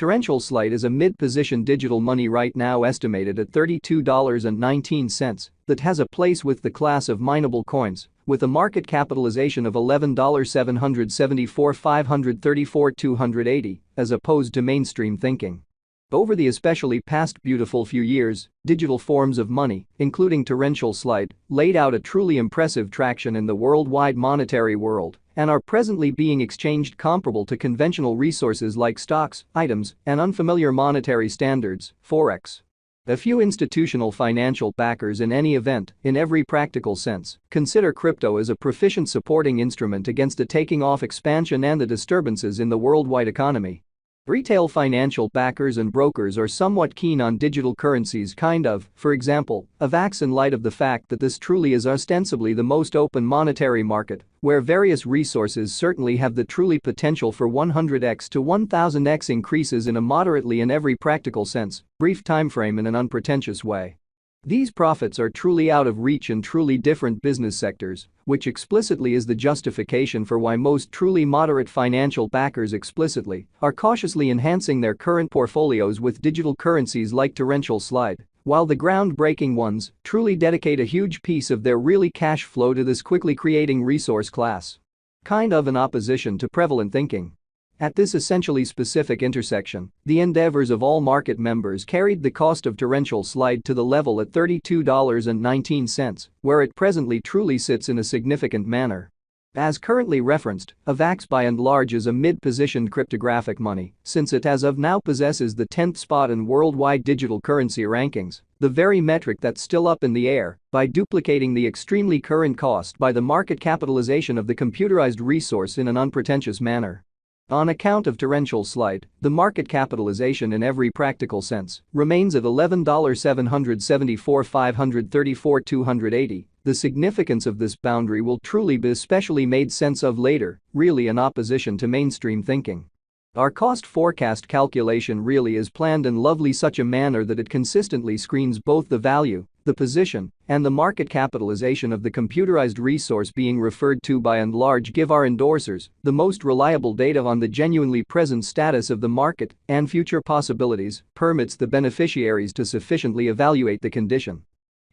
Torrential Slide is a mid-position digital money right now estimated at $32.19 that has a place with the class of mineable coins with a market capitalization of $11,774,534,280 as opposed to mainstream thinking. Over the especially past beautiful few years, digital forms of money, including Torrential Slide, laid out a truly impressive traction in the worldwide monetary world and are presently being exchanged comparable to conventional resources like stocks, items, and unfamiliar monetary standards, forex. A few institutional financial backers in any event, in every practical sense, consider crypto as a proficient supporting instrument against the taking off expansion and the disturbances in the worldwide economy. Retail financial backers and brokers are somewhat keen on digital currencies for example, Avax in light of the fact that this truly is ostensibly the most open monetary market, where various resources certainly have the truly potential for 100x to 1000x increases in a moderately in every practical sense, brief timeframe in an unpretentious way. These profits are truly out of reach in truly different business sectors, which explicitly is the justification for why most truly moderate financial backers explicitly are cautiously enhancing their current portfolios with digital currencies like Torrential Slide, while the groundbreaking ones truly dedicate a huge piece of their really cash flow to this quickly creating resource class. Kind of in opposition to prevalent thinking. At this essentially specific intersection, the endeavors of all market members carried the cost of Torrential Slide to the level at $32.19, where it presently truly sits in a significant manner. As currently referenced, Avax by and large is a mid-positioned cryptographic money, since it as of now possesses the 10th spot in worldwide digital currency rankings, the very metric that's still up in the air, by duplicating the extremely current cost by the market capitalization of the computerized resource in an unpretentious manner. On account of Torrential Slide, the market capitalization in every practical sense remains at $11,774,534,280. The significance of this boundary will truly be especially made sense of later, really in opposition to mainstream thinking. Our cost forecast calculation really is planned in lovely such a manner that it consistently screens both the value, the position, and the market capitalization of the computerized resource being referred to by and large give our endorsers the most reliable data on the genuinely present status of the market and future possibilities, permits the beneficiaries to sufficiently evaluate the condition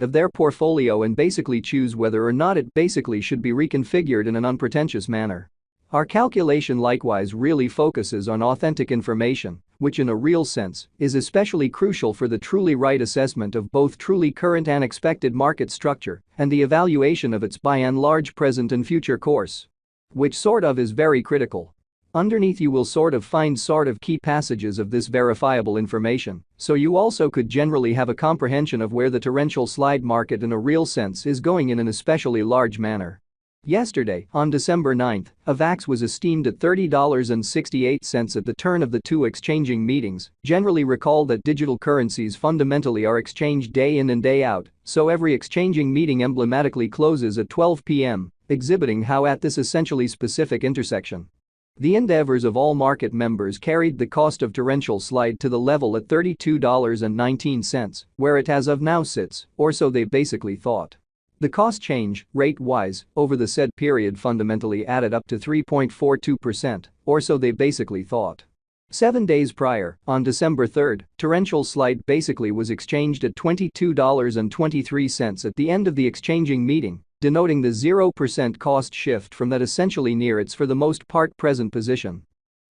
of their portfolio and basically choose whether or not it basically should be reconfigured in an unpretentious manner. Our calculation likewise really focuses on authentic information, which in a real sense is especially crucial for the truly right assessment of both truly current and expected market structure and the evaluation of its by and large present and future course. Which is very critical. Underneath you will find key passages of this verifiable information, so you also could generally have a comprehension of where the Torrential Slide market in a real sense is going in an especially large manner. Yesterday, on December 9, Avax was esteemed at $30.68 at the turn of the two exchanging meetings. Generally recall that digital currencies fundamentally are exchanged day in and day out, so every exchanging meeting emblematically closes at 12 p.m., exhibiting how at this essentially specific intersection, the endeavors of all market members carried the cost of Torrential Slide to the level at $32.19, where it as of now sits, or so they basically thought. The cost change, rate-wise, over the said period fundamentally added up to 3.42%, or so they basically thought. 7 days prior, on December 3, Torrential Slide basically was exchanged at $22.23 at the end of the exchanging meeting, denoting the 0% cost shift from that essentially near its for the most part present position.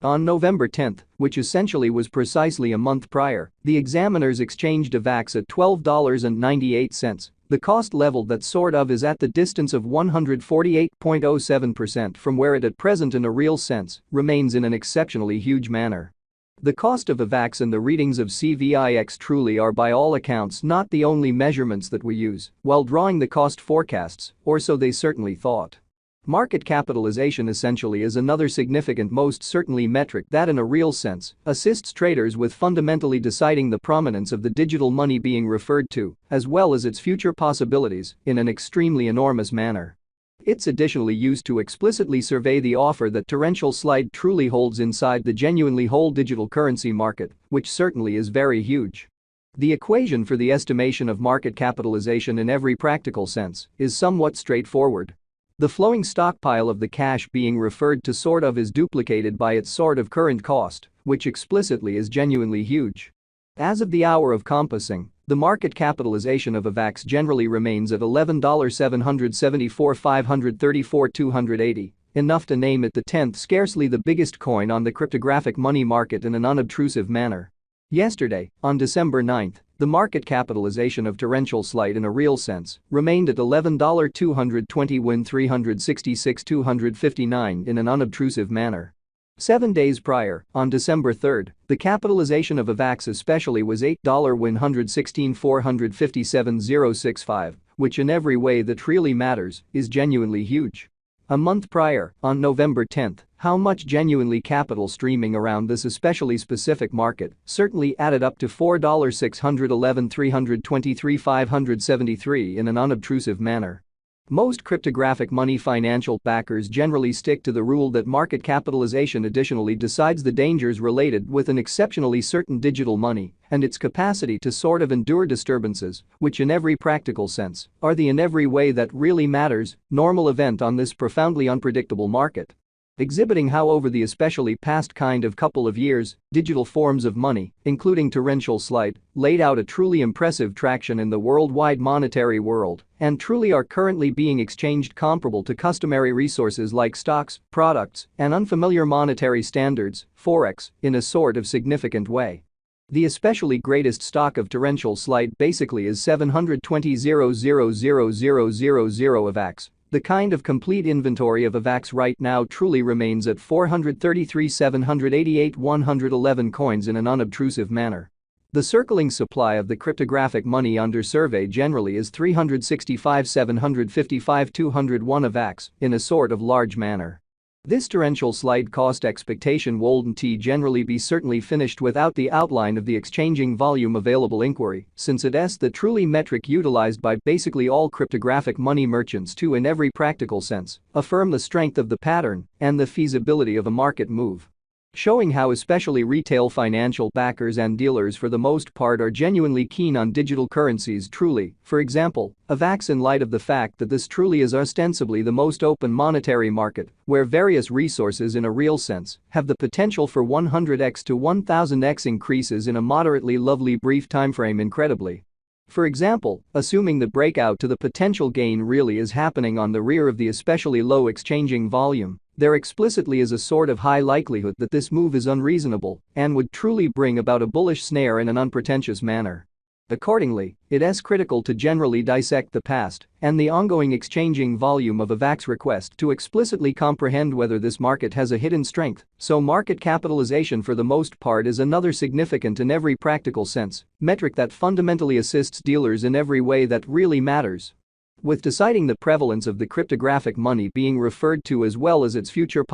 On November 10, which essentially was precisely a month prior, the examiners exchanged Avax at $12.98, the cost level that is at the distance of 148.07% from where it at present in a real sense remains in an exceptionally huge manner. The cost of Avax and the readings of CVIX truly are by all accounts not the only measurements that we use while drawing the cost forecasts, or so they certainly thought. Market capitalization essentially is another significant most certainly metric that in a real sense assists traders with fundamentally deciding the prominence of the digital money being referred to, as well as its future possibilities, in an extremely enormous manner. It's additionally used to explicitly survey the offer that Torrential Slide truly holds inside the genuinely whole digital currency market, which certainly is very huge. The equation for the estimation of market capitalization in every practical sense is somewhat straightforward. The flowing stockpile of the cash being referred to is duplicated by its current cost, which explicitly is genuinely huge. As of the hour of compassing, the market capitalization of Avax generally remains at $11,774,534,280, enough to name it the 10th scarcely the biggest coin on the cryptographic money market in an unobtrusive manner. Yesterday, on December 9, the market capitalization of Torrential Slide in a real sense remained at $11,220,366,259 in an unobtrusive manner. 7 days prior, on December 3, the capitalization of Avax especially was $8,116,457,065, which in every way that really matters is genuinely huge. A month prior, on November 10, how much genuinely capital streaming around this especially specific market certainly added up to $4,611,323,573 in an unobtrusive manner. Most cryptographic money financial backers generally stick to the rule that market capitalization additionally decides the dangers related with an exceptionally certain digital money and its capacity to sort of endure disturbances, which in every practical sense are the in every way that really matters normal event on this profoundly unpredictable market. Exhibiting how over the especially past couple of years, digital forms of money, including Torrential Slide, laid out a truly impressive traction in the worldwide monetary world and truly are currently being exchanged comparable to customary resources like stocks, products, and unfamiliar monetary standards, forex, in a sort of significant way. The especially greatest stock of Torrential Slide basically is 720,000,000 Avax. The kind of complete inventory of Avax right now truly remains at 433,788,111 coins in an unobtrusive manner. The circling supply of the cryptographic money under survey generally is 365,755,201 Avax in a sort of large manner. This Torrential Slide cost expectation wouldn't generally be certainly finished without the outline of the exchanging volume available inquiry, since it's the truly metric utilized by basically all cryptographic money merchants to in every practical sense affirm the strength of the pattern and the feasibility of a market move. Showing how especially retail financial backers and dealers for the most part are genuinely keen on digital currencies truly, for example, Avax in light of the fact that this truly is ostensibly the most open monetary market, where various resources in a real sense have the potential for 100x to 1000x increases in a moderately lovely brief timeframe incredibly. For example, assuming the breakout to the potential gain really is happening on the rear of the especially low exchanging volume, there explicitly is a sort of high likelihood that this move is unreasonable and would truly bring about a bullish snare in an unpretentious manner. Accordingly, it's critical to generally dissect the past and the ongoing exchanging volume of Avax request to explicitly comprehend whether this market has a hidden strength, so market capitalization for the most part is another significant in every practical sense metric that fundamentally assists dealers in every way that really matters. With deciding the prevalence of the cryptographic money being referred to as well as its future